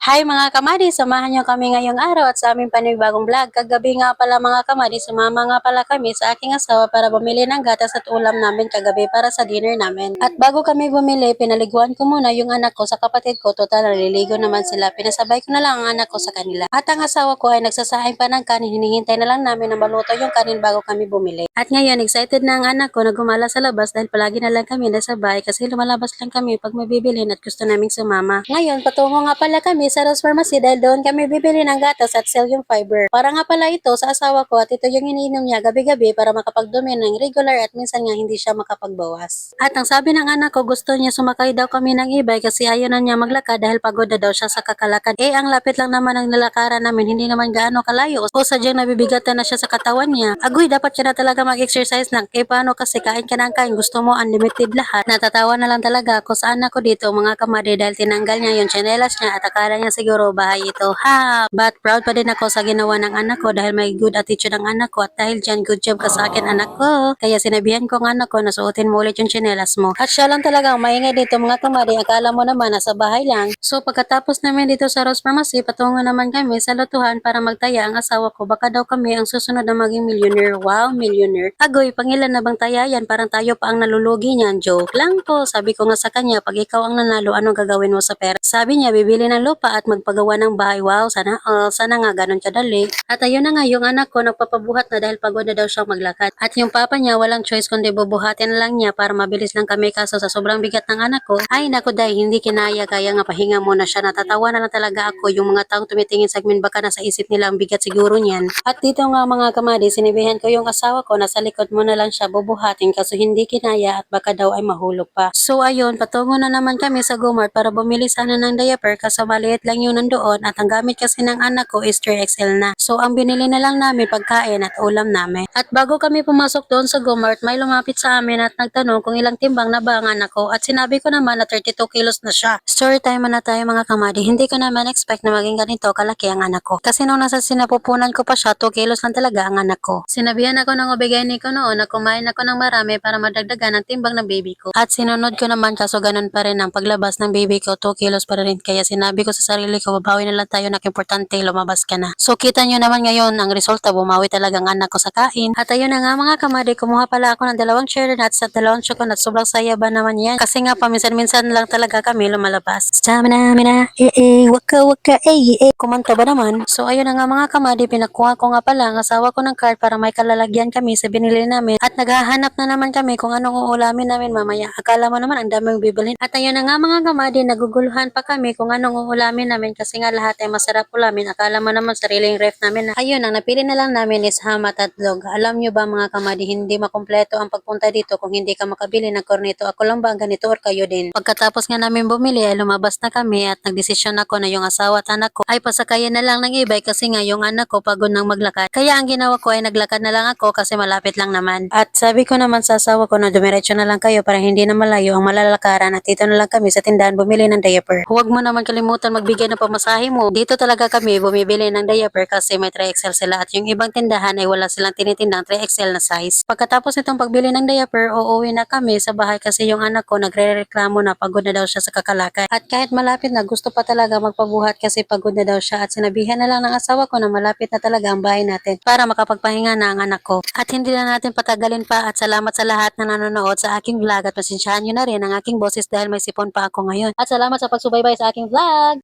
Hi mga kamadi, samahan niyo kami ngayong araw at sa aming panibagong vlog. Kagabi nga pala mga kamadi, sumama nga pala kami sa aking asawa para bumili ng gatas at ulam namin kagabi para sa dinner namin. At bago kami bumili, pinaliguan ko muna yung anak ko sa kapatid ko. Total, naliligo naman sila. Pinasabay ko na lang ang anak ko sa kanila. At ang asawa ko ay nagsasaing pa ng kanin. Hinihintay na lang namin na maluto yung kanin bago kami bumili. At ngayon, excited na ang anak ko na gumala sa labas dahil palagi na lang kami nasa bahay kasi lumalabas lang kami pag may bibilhin at gusto naming sumama. Ngayon, patungo nga pala kami sa Rose Pharmacy dahil doon kami bibili ng gatas at Celium Fiber. Para nga pala ito sa asawa ko at ito yung iniinom niya gabi-gabi para makapagdumi ng regular at minsan nga hindi siya makapagbawas. At ang sabi ng anak ko, gusto niya sumakay daw kami ng e-bike kasi ayaw na niya maglakad dahil pagod na daw siya sa kakalakad. Ang lapit lang naman ang nilakaran namin, hindi naman gaano kalayo o sadyang nabibigatan na siya sa katawan niya. Agoy, dapat siya na talaga mag-exercise lang. Paano kasi kain ka ng kain, gusto mo unlimited lahat. Natatawa na lang talaga ako sa anak ko dito mga kamadi dahil tinanggal niya yung tsinelas niya at akala niya siguro bahay ito. Ha! But proud pa din ako sa ginawa ng anak ko dahil may good attitude ang anak ko at dahil dyan good job ka sa akin anak ko. Kaya sinabihan ko ang anak ko na suotin mo ulit yung tsinelas mo. At siya lang talaga ang maingay dito mga kamari. Akala mo naman nasa bahay lang. So pagkatapos namin dito sa Rose Pharmacy, patungo naman kami sa lutuhan para magtaya ang asawa ko. Baka daw kami ang susunod na maging millionaire. Wow, millionaire. Agoy, pangilan na bang taya yan? Parang tayo pa ang nalulugi niyan. Joke lang po. Sabi ko nga sa kanya, pag ikaw ang nanalo, anong gagawin mo sa pera? Sabi niya, bibili ng lupa at magpagawa ng bahay. Wow, sana nga ganun kadali. At ayun na nga, yung anak ko nagpapabuhat na dahil pagod na daw siyang maglakad. At yung papa niya walang choice kundi bubuhatin na lang niya para mabilis lang kami kaso sa sobrang bigat ng anak ko. Ay naku dahil hindi kinaya kaya nga pahinga muna siya. Natatawa na lang talaga ako yung mga taong tumitingin sa amin baka nasa isip nila ang bigat siguro niyan. At dito nga mga kamadi, sinibihan ko yung asawa ko na sa likod mo na lang siya bubuhatin kaso hindi kinaya at baka daw ay mahulog pa. So ayun, patungo na naman kami sa Gomart para bumili sana ng diaper kaso maliit lang yun nandoon at ang gamit kasi ng anak ko is 3XL na. So ang binili na lang namin pagkain at ulam namin. At bago kami pumasok doon sa Gomart, may lumapit sa amin at nagtanong kung ilang timbang na ba ang anak ko at sinabi ko naman na 32 kilos na siya. Story time na tayo mga kamadi. Hindi ko naman expect na maging ganito kalaki ang anak ko. Kasi nung nasa sinapupunan ko pa siya, 2 kilos lang talaga ang anak ko. Sinabihan ako ng obigay ko noon na kumain ako ng marami para madagdagan ang timbang ng baby ko. At sinunod ko naman kaso ganun pa rin ang paglabas ng baby ko, 2 kilos pa rin. Kaya sinabi ko sa sarili ko, babawi na lang tayo, importante lumabas ka na. So kita nyo naman ngayon ang resulta, bumawi talaga ang anak ko sa kain. At ayun na nga mga kamadi, kumuha pala ako ng 2 cherry nuts at 2 chocolate. Sobrang saya ba naman yan? Kasi nga paminsan-minsan lang talaga kami lumalabas. Stamina, mina, waka waka, kumanta ba naman? So ayun na nga mga kamadi, pinakuha ko nga pala ang asawa ko ng card para may kalalagyan kami sa binili namin. At naghahanap na naman kami kung anong uulamin namin mamaya. Akala mo naman ang daming bibilhin. At ayun na nga mga kamadi, naguguluhan pa kami kung anong uulamin namin kasi nga lahat ay masarap ulamin. Akala mo naman sariling ref namin. Ayun, ang napili na lang namin is ham at hotdog. Alam nyo ba mga kamadi, hindi makumpleto ang pagpunta dito kung hindi ka makabili ng cornito. Ako lang ba ang ganito or kayo din? Pagkatapos nga namin bumili ay lumabas na kami at nagdesisyon ako na yung asawa at anak ko ay pasakayan na lang ng e-bike kasi nga yung anak ko pagod nang maglakad. Kaya ang ginawa ko ay naglakad na lang ako kasi malapit lang naman. At sabi ko naman sa asawa ko na dumiretso na lang kayo para hindi na malayo ang malalakaran at dito na lang kami sa tindahan bumili ng diaper. Huwag mo naman kalimutan magbigay ng pamasahe mo. Dito talaga kami bumibili ng diaper kasi may 3XL sila at yung ibang tindahan ay wala silang tinitindang 3XL na size. Pagkatapos nitong pagbili ng diaper, uuwi na kami sa bahay kasi yung anak ko nagre-reklamo na pagod na daw siya sa kakalakay. At kahit malapit na gusto pa talaga magpabuhat kasi pagod na daw siya at sinabihan na lang ng asawa ko na malapit na talaga ang bahay natin para makapagpahinga na ang anak ko. At hindi na natin patagalin pa at salamat sa lahat na nanonood sa aking vlog at pasensyahan nyo na rin ang aking boses dahil may sipon pa ako ngayon. At salamat sa pagsubaybay sa aking vlog!